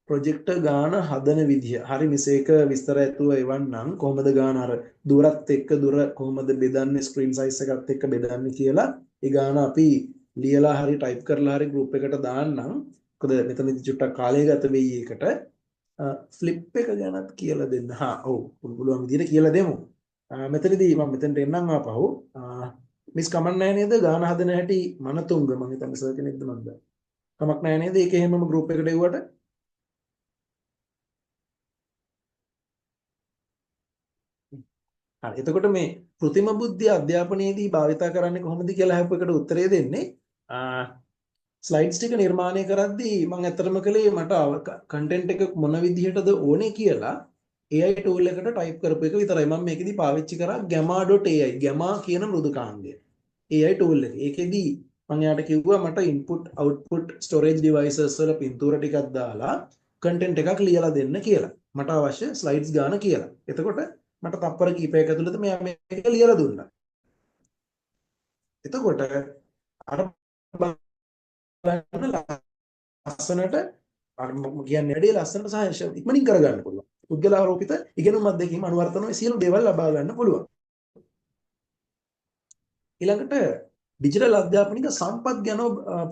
ප්‍රොජෙක්ටර් ගාන හදන විදිය. හරි මිසේක විස්තර ඇතුව එවන්නම් කොහොමද ගාන අර දුරත් එක්ක දුර කොහොමද බෙදන්නේ ස්ක්‍රීන් සයිස් එකත් එක්ක බෙදන්නේ කියලා. ඒ ගාන අපි ලියලා හරි ටයිප් කරලා හරි ගෲප් එකට දාන්නම්. මොකද මෙතනදි චුට්ටක් කාලය ගත වෙයි ඒකට. ෆ්ලිප් එක ගැනත් කියලා දෙන්න. ඔව් පුළුවන් විදිහට කියලා දෙමු. මෙතනදී මම මෙතනට එන්නම් ආපහු. මිස් කමක් නැහැ නේද? ගාන හදන හැටි මනතුංග මම හිතන්නේ සර් කෙනෙක්ද මන්ද. කමක් නැහැ නේද? ඒක එහෙමම ගෲප් එකට එව්වට හරි. එතකොට මේ કૃතිම බුද්ධිය අධ්‍යාපනයේදී භාවිතා කරන්නේ කොහොමද කියලා අහපු එකට උත්තරය දෙන්නේ ස්ලයිඩ්ස් ටික නිර්මාණය කරද්දී මම ඇත්තටම කළේ මට කන්ටෙන්ට් එක මොන විදිහටද ඕනේ කියලා AI tool එකට ටයිප් කරපු එක විතරයි. මම මේකෙදි පාවිච්චි කරා gamma.ai gamma කියන මෘදුකාංගය. AI tool එක. ඒකෙදි මම යාට කිව්වා මට input output storage devices වල පින්තූර ටිකක් දාලා කන්ටෙන්ට් එකක් ලියලා දෙන්න කියලා. මට අවශ්‍ය ස්ලයිඩ්ස් ගාන කියලා. එතකොට මට තප්පර කීපයක ඇතුළත මෙයා මේක ලියලා දුන්නා. එතකොට අර බලන්න ලස්සනට අර කියන්නේ වැඩි ලස්සනට සහ ඉක්මනින් කරගන්න පුළුවන්. පුද්ගලාරෝපිත ඉගෙනුම් අත්දැකීම් අනුවර්තන ඔය සියලු දේවල් ලබා ගන්න පුළුවන්. ඊළඟට ඩිජිටල් අධ්‍යාපනික සම්පත් ගැන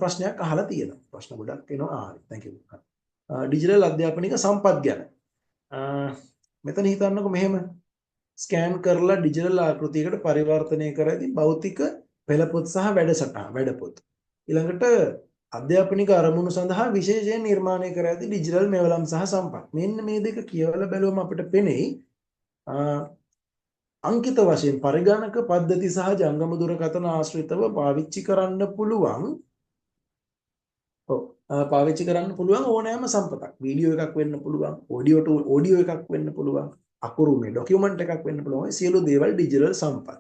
ප්‍රශ්නයක් අහලා තියෙනවා. ප්‍රශ්න ගොඩක් එනවා. හරි. thank you. ඩිජිටල් අධ්‍යාපනික සම්පත් ගැන. මෙතන හිතන්නකො මෙහෙම ස්කෑන් කරලා ඩිජිටල් ආකෘතියකට පරිවර්තනය කරද්දී භෞතික පෙළපොත් සහ වැඩපොත්. ඊළඟට අධ්‍යාපනික අරමුණු සඳහා විශේෂයෙන් නිර්මාණය කර ඇති ඩිජිටල් මෙවලම් සහ සම්පත්. මෙන්න මේ දෙක කියවලා බැලුවම අපිට පෙනෙයි අංකිත වශයෙන් පරිගණක පද්ධති සහ ජංගම දුරකථන ආශ්‍රිතව පාවිච්චි කරන්න පුළුවන් පාවිච්චි කරන්න පුළුවන් ඕනෑම සම්පතක්. වීඩියෝ එකක් වෙන්න පුළුවන්, ඔඩියෝ එකක් වෙන්න පුළුවන්, අකුරු මේ ડોකියුමන්ට් එකක් වෙන්න පුළුවන්. මේ සියලු දේවල් ඩිජිටල් සම්පත්.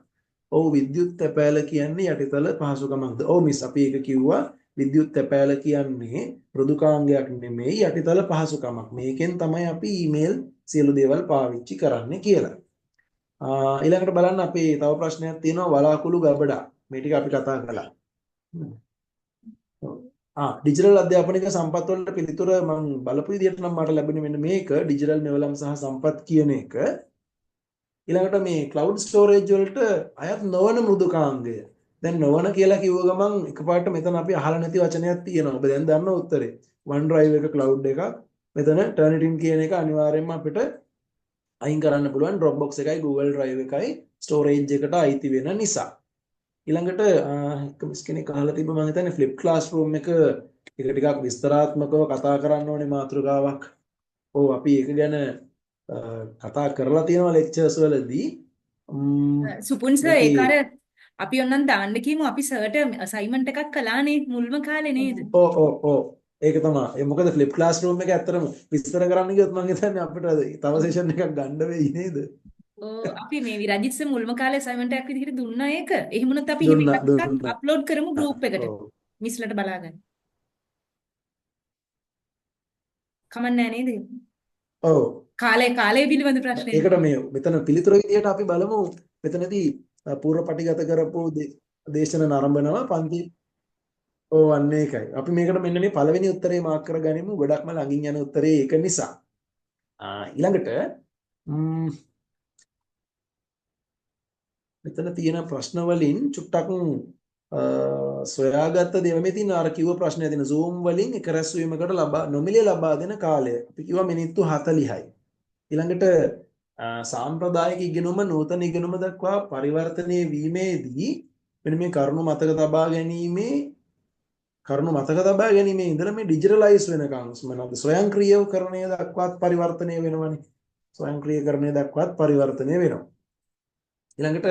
ඔව් විද්‍යුත් තැපෑල කියන්නේ යටිතල පහසුකමක්ද? ඔව් මිස් අපි ඒක කිව්වා. විද්‍යුත් තැපෑල කියන්නේ මෘදුකාංගයක් නෙමෙයි යටිතල පහසුකමක්. මේකෙන් තමයි අපි ඊමේල් සියලු දේවල් පාවිච්චි කරන්නේ කියලා. ඊළඟට බලන්න අපේ තව ප්‍රශ්නයක් තියෙනවා වලාකුළු ගබඩා. මේ ටික අපි කතා කළා. ඩිජිටල් අධ්‍යාපනික සම්පත් වලට පිළිතුර මම බලපු විදිහට නම් මට ලැබෙන්නේ මෙන්න මේක ඩිජිටල් මෙවලම් සහ සම්පත් කියන එක. ඊළඟට මේ ක්ලවුඩ් ස්ටෝරේජ් වලට අයත් නොවන මෘදුකාංගය. දැන් නොවන කියලා කිව්ව ගමන් එකපාරට මෙතන අපි අහලා නැති වචනයක් තියෙනවා. ඔබ දැන් දන්න උත්තරේ. OneDrive එක ක්ලවුඩ් එකක්. මෙතන Turnitin කියන එක අනිවාර්යයෙන්ම අපිට අයින් කරන්න පුළුවන්. Dropbox එකයි Google Drive එකයි ස්ටෝරේජ් එකට අයිති වෙන නිසා. ඊළඟට එක මිස් කෙනෙක් අහලා තිබ්බ මම හිතන්නේ ෆ්ලිප් ක්ලාස්රූම් එක ටිකක් විස්තරාත්මකව කතා කරන්න ඕනේ මාතෘකාවක්. ඔව් අපි ඒක ගැන කතා කරලා තියෙනවා ලෙක්චර්ස් වලදී. සුපුන් සර් ඒක අර අපි ඔන්නම් දාන්න කියමු අපි සර්ට අසයින්මන්ට් එකක් කළානේ මුල්ම කාලේ නේද? ඔව් ඒක තමයි. ඒ මොකද ෆ්ලිප් ක්ලාස්රූම් එක ඇත්තටම විස්තර කරන්න ගියොත් මම හිතන්නේ අපිට තව සෙෂන් එකක් ගන්න වෙයි නේද? අපි මේ විරජිත් සර් මුල්ම කාලේ අසයින්මන්ට් එකක් විදිහට දුන්නා ඒක. එහෙම වුණත් අපි එහෙම එකක් අප්ලෝඩ් කරමු ගෲප් එකට. මිස්ලට බලාගන්න. කමන්නේ නේද? ඔව්. කාලේ පිළිබඳ ප්‍රශ්නේ. ඒකට මේ මෙතන පිළිතුර විදියට අපි බලමු මෙතනදී පූර්ව පටිගත කරපු දේශන නරඹනවා පන්ති. ඔව් අන්න ඒකයි. අපි මේකට මෙන්න මේ පළවෙනි උත්තරේ මාක් කරගනිමු. ගොඩක්ම ළඟින් යන උත්තරේ ඒක නිසා. ඊළඟට මෙතන තියෙන ප්‍රශ්න වලින් චුට්ටක් සොයාගත්ත දේවල් මේ තියෙන අර කිව්ව ප්‍රශ්නය තියෙන Zoom වලින් එක රැස්වීමකට නොමිලේ ලබා දෙන කාලය. අපි කිව්වා මිනිත්තු 40යි. ඊළඟට සාම්ප්‍රදායික ඉගෙනුම නූතන ඉගෙනුම දක්වා පරිවර්තනය වීමේදී මෙන්න මේ කරුණු මතක තබා ගැනීමේ ඉඳලා මේ ඩිජිටලයිස් වෙනකන් මොනවද ස්වයංක්‍රීයකරණය දක්වාත් පරිවර්තනය වෙනවනේ. ස්වයංක්‍රීයකරණය දක්වාත් පරිවර්තනය වෙනවා. ඊළඟට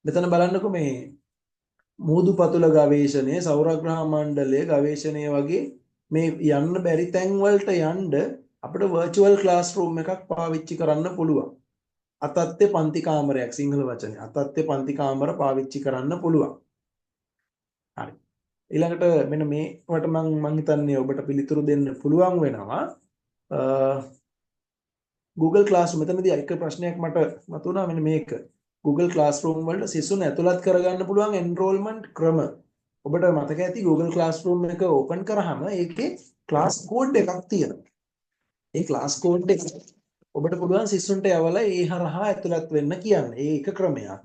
මෙතන බලන්නකො මේ මූදු පතුල ගවේෂණය සෞරග්‍රහ මණ්ඩලය ගවේෂණය වගේ මේ යන්න බැරි තැන් වලට යන්න අපිට virtual classroom එකක් පාවිච්චි කරන්න පුළුවන්. අතත්ත්‍ය පන්ති කාමරයක් සිංහල වචනේ. අතත්ත්‍ය පන්ති කාමර පාවිච්චි කරන්න පුළුවන්. හරි. ඊළඟට මෙන්න මේවට මම හිතන්නේ ඔබට පිළිතුරු දෙන්න පුළුවන් වෙනවා. Google Classroom මෙතනදී එක ප්‍රශ්නයක් මට මතුණා මෙන්න මේක. Google Classroom වලට සිසුන් ඇතුළත් කරගන්න පුළුවන් enrollment ක්‍රම. ඔබට මතක ඇති Google Classroom එක open කරාම ඒකේ class code එකක් තියෙනවා. ඒ class code එක ඔබට පුළුවන් සිසුන්ට යවලා ඒ හරහා ඇතුළත් වෙන්න කියන්න. ඒ එක ක්‍රමයක්.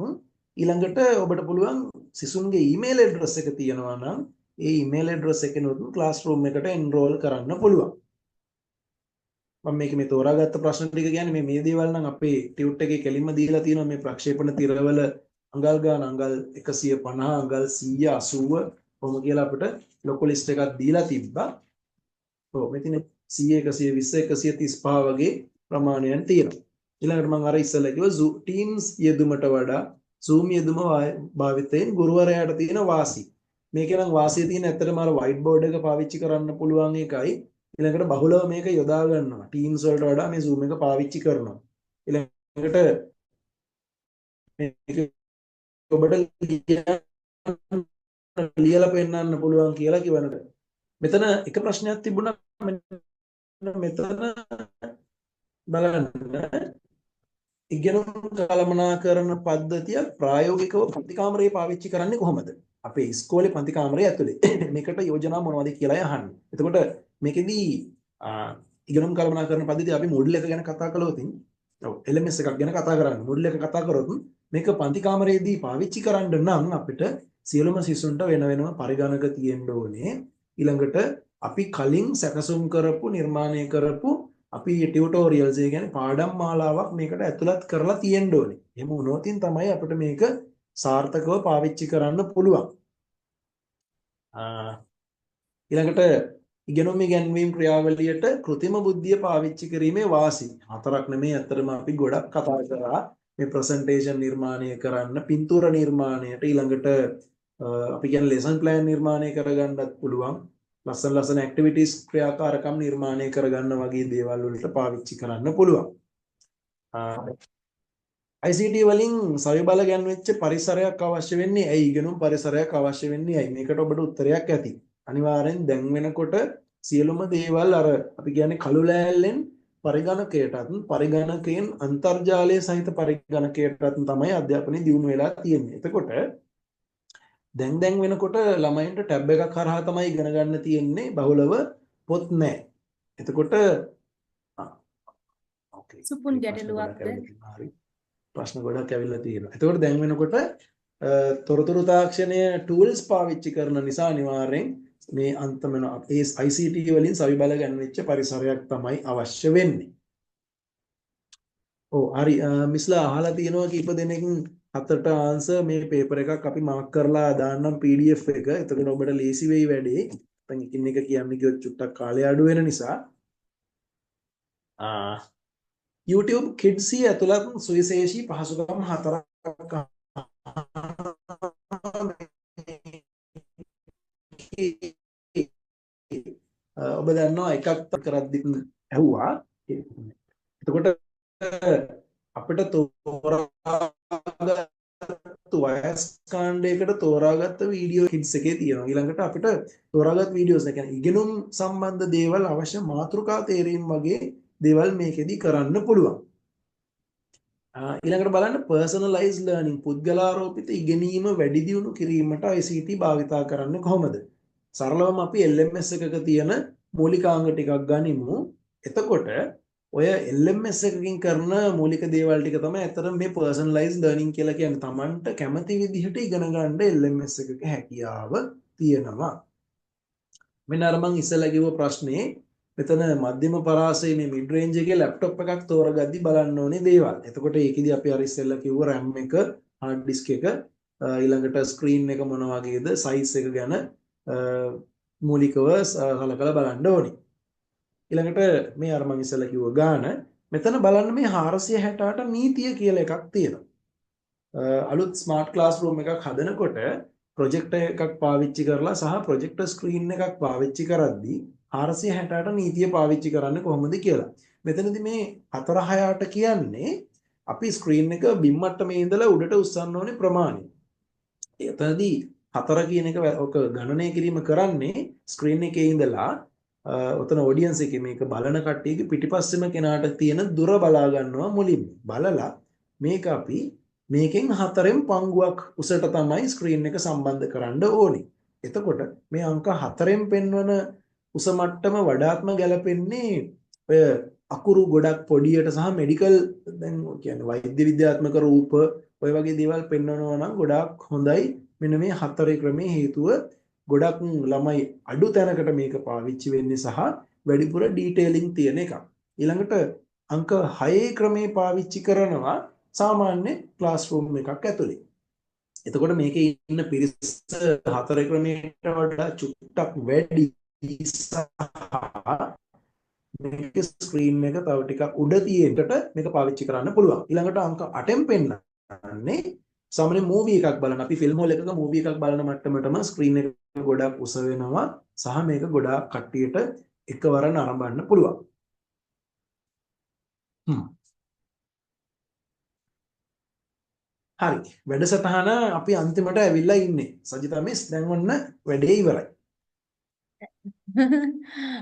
ඊළඟට ඔබට පුළුවන් සිසුන්ගේ email address එක තියෙනවා නම් ඒ email address එකනොත් classroom එකට enroll කරන්න පුළුවන්. මම මේ තෝරාගත්ත ප්‍රශ්න ටික කියන්නේ මේ දේවල් නම් අපේ ටියුට් එකේ කෙලින්ම දීලා තියෙනවා මේ ප්‍රක්ෂේපණ තිරවල අඟල් ගාන අඟල් 150 අඟල් 180 කොහොම කියලා අපිට ලොකු ලිස්ට් එකක් දීලා තිබ්බා. ඔව් මෙතන 100 120 135 වගේ ප්‍රමාණයන් තියෙනවා. ඊළඟට මම අර ඉස්සෙල්ලා කිව්වා Teams යෙදුමට වඩා Zoom යෙදුම භාවිතයෙන් ගුරුවරයාට තියෙන වාසි. මේකේ නම් වාසිය තියෙන ඇත්තටම අර white board එක පාවිච්චි කරන්න පුළුවන් එකයි. ඊළඟට බහුලව මේක යොදා ගන්නවා. Teams වලට වඩා මේ Zoom එක පාවිච්චි කරනවා. ඊළඟට මේක ඔබට ලියලා පෙන්නන්න පුළුවන් කියලා කිව්වනට. මෙතන එක ප්‍රශ්නයක් තිබුණා මෙතන බලන්න ඉගෙනුම් කළමනාකරන පද්ධතිය ප්‍රායෝගිකව පන්ති කාමරයේ පාවිච්චි කරන්නේ කොහොමද? අපේ ඉස්කෝලේ පන්ති කාමරය ඇතුලේ මේකට යෝජනා මොනවද කියලා අහන්නේ. එතකොට මේකෙදී ඉගෙනුම් කළමනාකරන පද්ධතිය අපි මොඩල් එක ගැන කතා කළොත් ඔව් LMS එකක් ගැන කතා කරන්නේ. මොඩල් එක කතා කරොත් මේක පන්ති කාමරයේදී පාවිච්චි කරන්න නම් අපිට සියලුම සිසුන්ට වෙන වෙනම පරිගණක තියෙන්න ඕනේ. ඊළඟට අපි කලින් සැකසුම් කරපු නිර්මාණය කරපු අපි ටියුටෝරියල්ස් ඒ කියන්නේ පාඩම් මාලාවක් මේකට ඇතුළත් කරලා තියෙන්න ඕනේ. එහෙම වුණොතින් තමයි අපිට මේක සාර්ථකව පාවිච්චි කරන්න පුළුවන්. ඊළඟට ඉගෙනුම් ඉගැන්වීම් ක්‍රියාවලියට කෘත්‍රිම බුද්ධිය පාවිච්චි කිරීමේ වාසි. හතරක් නෙමෙයි අතරම අපි ගොඩක් කතා කරා. මේ ප්‍රසන්ටේෂන් නිර්මාණය කරන්න, පින්තූර නිර්මාණයට ඊළඟට අපි කියන්නේ ලෙසන් ප්ලෑන් නිර්මාණය කරගන්නත් පුළුවන්. ලස්සන ලස්සන ඇක්ටිවිටීස් ක්‍රියාකාරකම් නිර්මාණය කරගන්න වගේ දේවල් වලට පාවිච්චි කරන්න පුළුවන්. ICT වලින් සවිබල ගැන්වෙච්ච පරිසරයක් අවශ්‍ය වෙන්නේ ඇයි? ඉගෙනුම් පරිසරයක් අවශ්‍ය වෙන්නේ ඇයි? මේකට ඔබට උත්තරයක් ඇති. අනිවාර්යෙන් දැන් වෙනකොට සියලුම දේවල් අර අපි කියන්නේ කළු ලෑල්ලෙන් පරිගණකයටත් පරිගණකයෙන් අන්තර්ජාලය සහිත පරිගණකයටත් තමයි අධ්‍යාපනය දියුණු වෙලා තියෙන්නේ. එතකොට දැන් වෙනකොට ළමයින්ට ටැබ් එකක් හරහා තමයි ඉගෙන ගන්න තියෙන්නේ බහුලව පොත් නැහැ. එතකොට ඕකේ සුපුන් ගැටලුවක්ද? හරි. ප්‍රශ්න ගොඩක් ඇවිල්ලා තියෙනවා. එතකොට දැන් වෙනකොට තොරතුරු තාක්ෂණය tools පාවිච්චි කරන නිසා අනිවාර්යෙන් මේ අන්තමන ඒ ICT වලින් සවිබල ගැන්වෙච්ච පරිසරයක් තමයි අවශ්‍ය වෙන්නේ. ඔව් හරි මිස්ලා අහලා තියෙනවා කීප දෙනෙකින් හතරට ආන්සර් මේ පේපර් එකක් අපි මාක් කරලා දාන්නම් PDF එක. එතකොට ඔබට ලේසි වෙයි වැඩේ. නැත්නම් එකින් එක කියන්න ගියොත් චුට්ටක් කාලය අඩු වෙන නිසා. YouTube Kids ඇතුළත් සුවිශේෂී පහසුකම් හතරක් ඔබ දන්නවා එකක් කරද්දි ඇහුවා. එතකොට අපිට තෝරාගත්තු වයස් කාණ්ඩයකට තෝරාගත්ත වීඩියෝ කිඩ්ස් එකේ තියෙනවා. ඊළඟට අපිට තෝරාගත් වීඩියෝස් ඒ කියන්නේ ඉගෙනුම් සම්බන්ධ දේවල් අවශ්‍ය මාතෘකා තේරීම් වගේ දේවල් මේකෙදි කරන්න පුළුවන්. ඊළඟට බලන්න personalized learning පුද්ගලාරෝපිත ඉගෙනීම වැඩි දියුණු කිරීමට ICT භාවිතා කරන්නේ කොහොමද? සරලවම අපි LMS එකක තියෙන මූලිකාංග ටිකක් ගනිමු. එතකොට ඔය LMS එකකින් කරන මූලික දේවල් ටික තමයි ඇත්තටම මේ personalized learning කියලා කියන්නේ. Tamanට කැමති විදිහට ඉගෙන ගන්න LMS එකක හැකියාව තියෙනවා. මෙන්න අර මං ඉස්සෙල්ලා කිව්ව ප්‍රශ්නේ මෙතන මධ්‍යම පරාසයේ මේ mid range එකේ laptop එකක් තෝරගද්දි බලන්න ඕනේ දේවල්. එතකොට ඒකෙදි අපි අර ඉස්සෙල්ලා කිව්ව RAM එක, hard disk එක, ඊළඟට screen එක මොන වගේද, size එක ගැන මූලිකව කලකලා බලන්න ඕනේ. ඊළඟට මේ අර මම ඉස්සෙල්ලා කිව්ව ගාන මෙතන බලන්න මේ 468 නීතිය කියලා එකක් තියෙනවා. අලුත් ස්මාර්ට් ක්ලාස්රූම් එකක් හදනකොට ප්‍රොජෙක්ටර් එකක් පාවිච්චි කරලා සහ ප්‍රොජෙක්ටර් ස්ක්‍රීන් එකක් පාවිච්චි කරද්දී 468 නීතිය පාවිච්චි කරන්නේ කොහොමද කියලා. මෙතනදී මේ 468 කියන්නේ අපි ස්ක්‍රීන් එක බිම් මට්ටමේ ඉඳලා උඩට උස්සන්න ඕනේ ප්‍රමාණය. එතනදී 4 කියන එක ඔක ගණනය කිරීම කරන්නේ ස්ක්‍රීන් එකේ ඉඳලා ඔතන ඔඩියන්ස් එකේ මේක බලන කට්ටියගේ පිටිපස්සෙම කෙනාට තියෙන දුර බලා ගන්නවා මුලින්ම. බලලා මේක අපි මේකෙන් 4න් පංගුවක් උසට තමයි ස්ක්‍රීන් එක සම්බන්ධ කරන්න ඕනේ. එතකොට මේ අංක 4න් පෙන්වන උස මට්ටම වඩාත්ම ගැලපෙන්නේ ඔය අකුරු ගොඩක් පොඩියට සහ මෙඩිකල් දැන් කියන්නේ වෛද්‍ය විද්‍යාත්මක රූප ඔය වගේ දේවල් පෙන්වනවා නම් ගොඩාක් හොඳයි. මෙන්න මේ 4 ක්‍රමයේ හේතුව ගොඩක් ළමයි අඩු තැනකට මේක පාවිච්චි වෙන්නේ සහ වැඩිපුර ඩීටේලින් තියෙන එකක්. ඊළඟට අංක 6 ක්‍රමේ පාවිච්චි කරනවා සාමාන්‍ය ක්ලාස්රූම් එකක් ඇතුලේ. එතකොට මේකේ ඉන්න පිරිස 4 ක්‍රමයට වඩා චුට්ටක් වැඩි සහ මේකේ ස්ක්‍රීන් එක තව ටිකක් උඩ තියෙන්නට මේක පාවිච්චි කරන්න පුළුවන්. ඊළඟට අංක 8න් පෙන්නන්නේ සාමාන්‍ය මූවි එකක් බලන අපි ෆිල්ම් හෝල් එකක මූවි එකක් බලන මට්ටමටම ස්ක්‍රීන් එක ගොඩක් උස වෙනවා සහ මේක ගොඩාක් කට්ටියට එකවර නරඹන්න පුළුවන්. හ්ම්. හරි. වැඩසටහන අපි අන්තිමට ඇවිල්ලා ඉන්නේ. සජිතා මිස් දැන් ඔන්න වැඩේ ඉවරයි.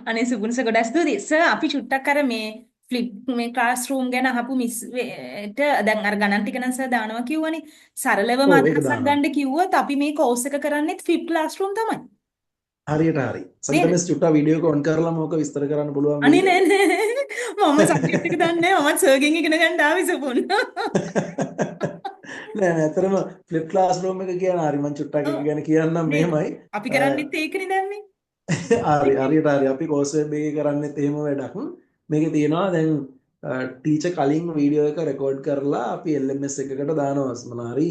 අනේ සුගුණස ගොඩක් ස්තුතියි. සර් අපි චුට්ටක් අර මේ ෆ්ලිප් මේ ක්ලාස් රූම් ගැන අහපු මිස්ට දැන් අර ගණන් ටික නම් සර් දානවා කිව්වනේ. සරලවම ඔව් ඒක අදහසක් දානවා. ගන්න කිව්වොත් අපි මේ කෝස් එක කරන්නේ ෆ්ලිප් ක්ලාස් රූම් තමයි. හරියට හරි. සජිතා නේද? මිස් චුට්ටක් වීඩියෝ එක ඔන් කරලා මොක විස්තර කරන්න පුළුවන් අනේ වෙයිද? නෑ නෑ. මම සබ්ජෙක්ට් එක දන්නේ නෑ. මමත් සර්ගෙන් ඉගෙන ගන්න ආවේ සුපුන්. නෑ නෑ ඇත්තටම ෆ්ලිප් ක්ලාස් රූම් එක කියන හරි මම චුට්ටක් එක ඔව් ගැන කියන්නම් නේද? මෙහෙමයි. අපි කරන්නේත් ඒකනේ දැන් මේ. හරි හරියට හරි අපි කෝස් වෙබ් එකේ කරන්නේත් එහෙම වැඩක්. මේකේ තියෙනවා දැන් ටීචර් කලින් වීඩියෝ එක රෙකෝඩ් කරලා අපි LMS එකකට දානවා මොනාරි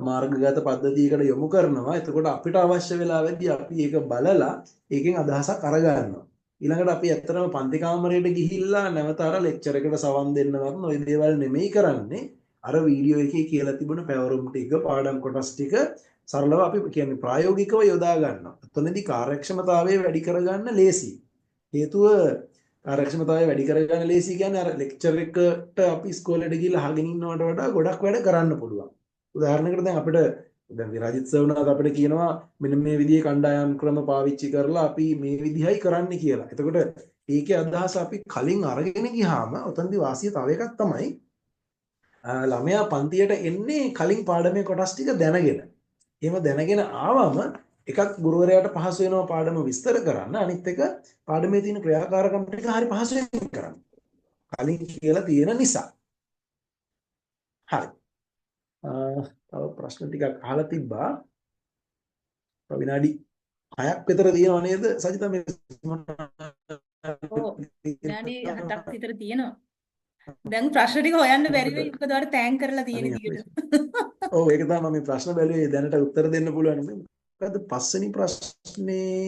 මාර්ගගත පද්ධතියකට යොමු කරනවා. එතකොට අපිට අවශ්‍ය වෙලාවෙදී අපි ඒක බලලා ඒකෙන් අදහසක් අරගන්නවා. ඊළඟට අපි ඇත්තටම පන්ති කාමරයට ගිහිල්ලා නැවත අර ලෙක්චර් එකට සවන් දෙන්නවත් ඔය දේවල් නෙමෙයි කරන්නේ. අර වීඩියෝ එකේ කියලා තිබුණ පැවරුම් ටික පාඩම් කොටස් ටික සරලව අපි කියන්නේ ප්‍රායෝගිකව යොදා ගන්නවා. එතනදී කාර්යක්ෂමතාවය වැඩි කරගන්න ලේසි. හේතුව කාර්යක්ෂමතාවය වැඩි කරගන්න ලේසි කියන්නේ අර ලෙක්චර් එකට අපි ඉස්කෝලේට ගිහලා අහගෙන ඉන්නවට වඩා ගොඩක් වැඩ කරන්න පුළුවන්. උදාහරණයකට දැන් අපිට දැන් විරාජිත් සර් උනාත් අපිට කියනවා මෙන්න මේ විදිහේ කණ්ඩායම් ක්‍රම පාවිච්චි කරලා අපි මේ විදිහයි කරන්න කියලා. එතකොට ඒකේ අදහස අපි කලින් අරගෙන ගියාම උතන්දි වාසිය තව එකක් තමයි ළමයා පන්තියට එන්නේ කලින් පාඩමේ කොටස් ටික දැනගෙන. එහෙම දැනගෙන ආවම එකක් ගුරුවරයාට පහසු වෙනවා පාඩම විස්තර කරන්න අනිත් එක පාඩමේ තියෙන ක්‍රියාකාරකම් ටික හරි පහසුවෙන් කරන්න. කලින් කියලා තියෙන නිසා. හරි. තව ප්‍රශ්න ටිකක් අහලා තිබ්බා. තව විනාඩි 6ක් විතර තියෙනව නේද සජිතා මේ ඔව් විනාඩි 7ක් විතර තියෙනවා. දැන් ප්‍රශ්න ටික හොයන්න බැරි වෙයි. මොකද ඔයාලට තෑන් කරලා තියෙන අනේ විදියට. ඔව් ඒක තමයි මම ප්‍රශ්න බැලුවේ දැනට උත්තර දෙන්න පුළුවන් නේ. මොකද්ද පස්වෙනි ප්‍රශ්නේ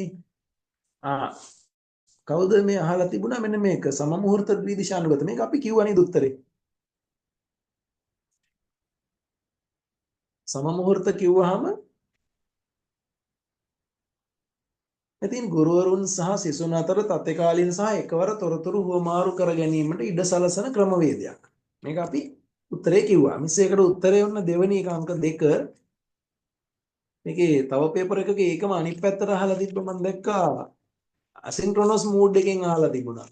කවුද මේ අහලා තිබුණා මෙන්න මේක සම මුහූර්ත ද්විදිශානුගත මේක අපි කිව්වා නේද උත්තරේ සම මුහූර්ත කිව්වහම ඉතින් ගුරුවරුන් සහ සිසුන් අතර තත්කාලීන සහ එකවර තොරතුරු හුවමාරු කර ගැනීමට ඉඩ සලසන ක්‍රමවේදයක් මේක අපි උත්තරේ කිව්වා මිස් ඒකට උත්තරේ වුණ දෙවෙනි එක අංක 2 මේකේ තව පේපර් එකක ඒකම අනිත් පැත්තට අහලා තිබ්බ මම දැක්කා asynchronous mode එකෙන් අහලා තිබුණා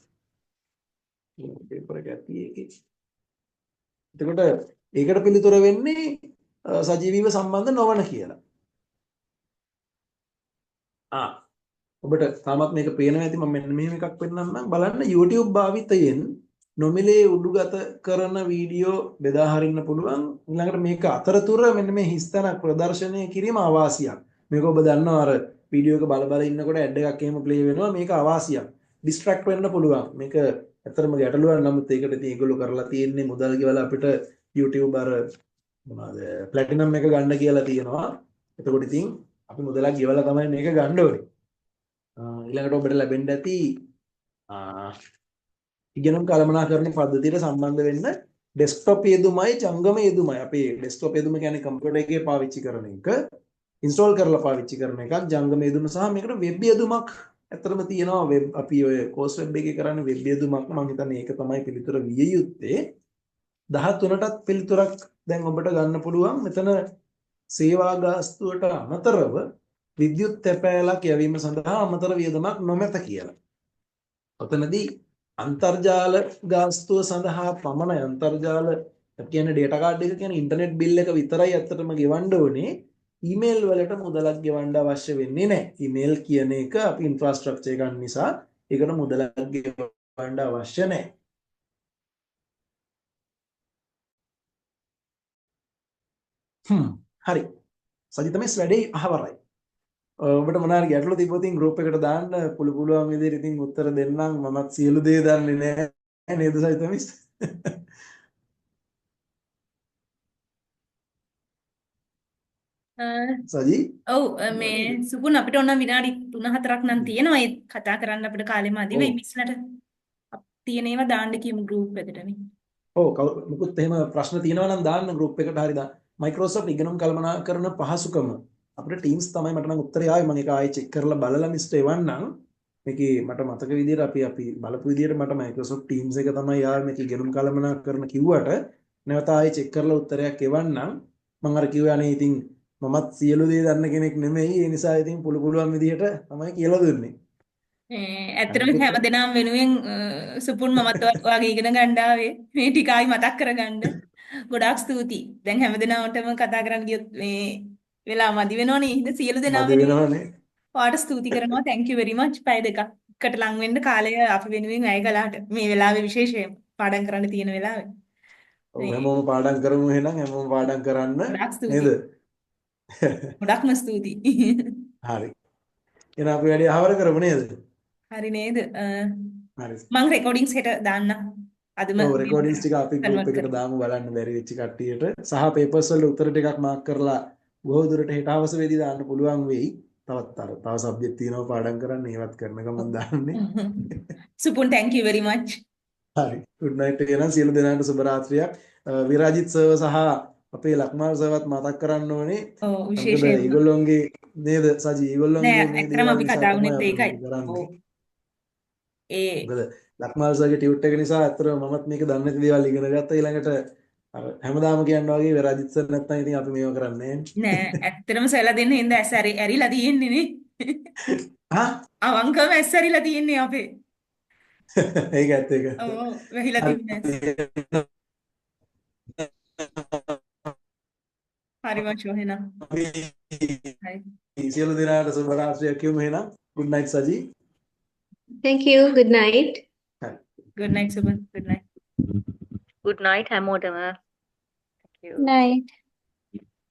පේපර් එක ඇති ඒකේ එතකොට ඒකට පිළිතුර වෙන්නේ සජීවීව සම්බන්ධ නොවන කියලා. ඔබට තාමත් මේක පේනවා ඇති මම මෙන්න මෙහෙම එකක් පෙන්නන්නම් බලන්න YouTube භාවිතයෙන් නොමිලේ උඩුගත කරන වීඩියෝ බෙදා හරින්න පුළුවන්. ඊළඟට මේක අතරතුර මෙන්න මේ හිස්තැනක් ප්‍රදර්ශනය කිරීම අවාසියක්. මේක ඔබ දන්නවා අර වීඩියෝ එක බල බල ඉන්නකොට ඇඩ් එකක් එහෙම ප්ලේ වෙනවා මේක අවාසියක්. ඩිස්ට්‍රැක්ට් වෙන්න පුළුවන්. මේක ඇත්තටම ගැටලුවක් නමුත් ඒකට ඉතින් ඒගොල්ලෝ කරලා තියෙන්නේ මුදල් ගෙවලා අපිට YouTube අර මොනවාද ප්ලැටිනම් එක ගන්න කියලා තියෙනවා. එතකොට ඉතින් අපි මුදලක් ගෙවලා තමයි මේක ගන්න ඕනේ. ඊළඟට ඔබට ලැබෙන්න ඇති ඉගෙනුම් කළමනාකරණ පද්ධතියට සම්බන්ධ වෙන්න ඩෙස්ක්ටොප් යෙදුමයි ජංගම යෙදුමයි. අපේ ඩෙස්ක්ටොප් යෙදුම කියන්නේ කම්පියුටර් එකේ පාවිච්චි කරන එක, ඉන්ස්ටෝල් කරලා පාවිච්චි කරන එකක්. ජංගම යෙදුම සහ මේකට වෙබ් යෙදුමක් ඇත්තටම තියෙනවා. වෙබ් අපි ඔය කෝස් වෙබ් එකේ කරන්නේ වෙබ් යෙදුමක්. මම හිතන්නේ ඒක තමයි පිළිතුර විය යුත්තේ. 13ටත් පිළිතුරක් දැන් ඔබට ගන්න පුළුවන්. මෙතන සේවා ගාස්තුවට අමතරව විද්‍යුත් තැපෑලක් යැවීම සඳහා අමතර වියදමක් නොමැත කියලා. ඔතනදී අන්තර්ජාල ගාස්තුව සඳහා පමණයි අන්තර්ජාල කියන්නේ ඩේටා කාඩ් එක කියන්නේ ඉන්ටර්නෙට් බිල් එක විතරයි ඇත්තටම ගෙවන්න ඕනේ. ඊමේල් වලට මුදලක් ගෙවන්න අවශ්‍ය වෙන්නේ නැහැ. ඊමේල් කියන එක අපි ඉන්ෆ්‍රාස්ට්‍රක්චර් එකක් නිසා ඒකට මුදලක් ගෙවන්න අවශ්‍ය නැහැ. හරි. සජිත මේ වැඩේ අහවරයි. ඔබට මොනාරි ගැටලු තිබ්බොත් ඉතින් ගෲප් එකට දාන්න පුළුවන් විදිහට ඉතින් උත්තර දෙන්නම් මමත් සියලු දේ දන්නේ නැහැ නේද සජිත මිස් සජි ඔව් මේ සුපුන් අපිට ඕන විනාඩි 3-4ක් නම් තියෙනවා ඒ කතා කරන්න අපිට කාලෙම අදි වෙයි මිස්ලට තියෙන ඒවා දාන්න කියමු group එකටනේ. ඔව් මුකුත් එහෙම ප්‍රශ්න තියෙනවා නම් දාන්න group එකට හරි දාන්න. Microsoft ඉගෙනුම් කළමනාකරන පහසුකම අපිට Teams තමයි මට නම් උත්තරය ආවේ. මම ඒක ආයෙ check කරලා බලලා මිස්ටර් එවන්නම්. මේකේ මට මතක විදිහට අපි බලපු විදිහට මට Microsoft Teams එක තමයි ආවේ මේක ඉගෙනුම් කළමනාකරන කිව්වට නැවත ආයෙ check කරලා උත්තරයක් එවන්නම්. මම අර කිව්වේ අනේ ඉතින් මමත් සියලු දේ දන්න කෙනෙක් නෙමෙයි. ඒ නිසා ඉතින් පුළුවන් විදිහට තමයි කියලා දුන්නේ. ඇත්තටම හැමදෙනාම වෙනුවෙන් සුපුන් මමත් වගේ ඉගෙන ගන්න ආවේ මේ ටික ආයි මතක් කරගන්න. ගොඩාක් ස්තුතියි. දැන් හැමදෙනාටම කතා කරන්න ගියොත් මේ වෙලා මදි වෙනවනේ. ඉතින් සියලු දෙනා මදි වෙනවනේ. ඔයාට ස්තුති කරනවා. thank you very much. පැය දෙකකට ලං වෙන්න කාලය අපි වෙනුවෙන් වැය කළාට මේ වෙලාවේ විශේෂයෙන් පාඩම් කරන්න තියෙන වෙලාවේ. ඔව් හැමෝම පාඩම් කරමු එහෙනම් හැමෝම පාඩම් කරන්න ගොඩාක් නේද? ස්තුතියි. ගොඩක්ම ස්තුතියි. හරි. එහෙනම් අපි වැඩි ආවර කරමු නේද? හරි නේද? හරි. මම රෙකෝඩින්ග්ස් හෙට දාන්න. අදම ඔව් රෙකෝඩින්ග්ස් ටික අපි group convert එකට කරමු. දාමු බලන්න බැරි වෙච්ච කට්ටියට සහ papers වල උත්තර ටිකක් මාක් කරලා බොහෝ දුරට හෙට හවස වෙදී දාන්න පුළුවන් වෙයි. තව සබ්ජෙක්ට් තියෙනවා පාඩම් කරන්න ඒවත් කරන ගමන් දාන්නේ. Supun thank you very much. හරි. good night එහෙනම් සියලු දෙනාට සුබ රාත්‍රියක්. විරාජිත් සර්ව සහ අපේ ලක්මාල් සර්වත් මතක් කරන්න ඕනේ. ඔව් මොකද විශේෂයෙන්ම ඒගොල්ලොන්ගේ නේද සජි ඒගොල්ලොන්ගේ නෑ මේ ඇත්තටම දේවල් අපි නිසා කතා තමයි වුණෙත් අපි ඒකයි. මේක කරන්නේ. ඔව්. ඒ මොකද ලක්මාල් සර්ගේ ටියුට් එක නිසා අත්‍තරම මමත් මේක දන්නේ නැති දේවල් ඉගෙන ගත්තා. ඊළඟට අර හැමදාම කියනවා වගේ විරාජිත් සර් නැත්නම් ඉතින් අපි මේව කරන්නේ නෑ ඇත්තටම සෙලා දෙන්න හින්දා ඇස් ඇරිලා තියෙන්නේ නේ. ආ අවංකවම ඇස් ඇරිලා තියෙන්නේ අපේ. ඒක ඇත්ත ඒක. ඔව් වැහිලා තිබුණේ ඇස්. හරි මචෝ එහෙනම්. හරි. සියලු දෙනාට සුබ රාත්‍රියක් කියමු එහෙනම්. good night සජි. Thank you. Good night. හරි. good night සුබන්. good night. good night හැමෝටම. thank you. Night.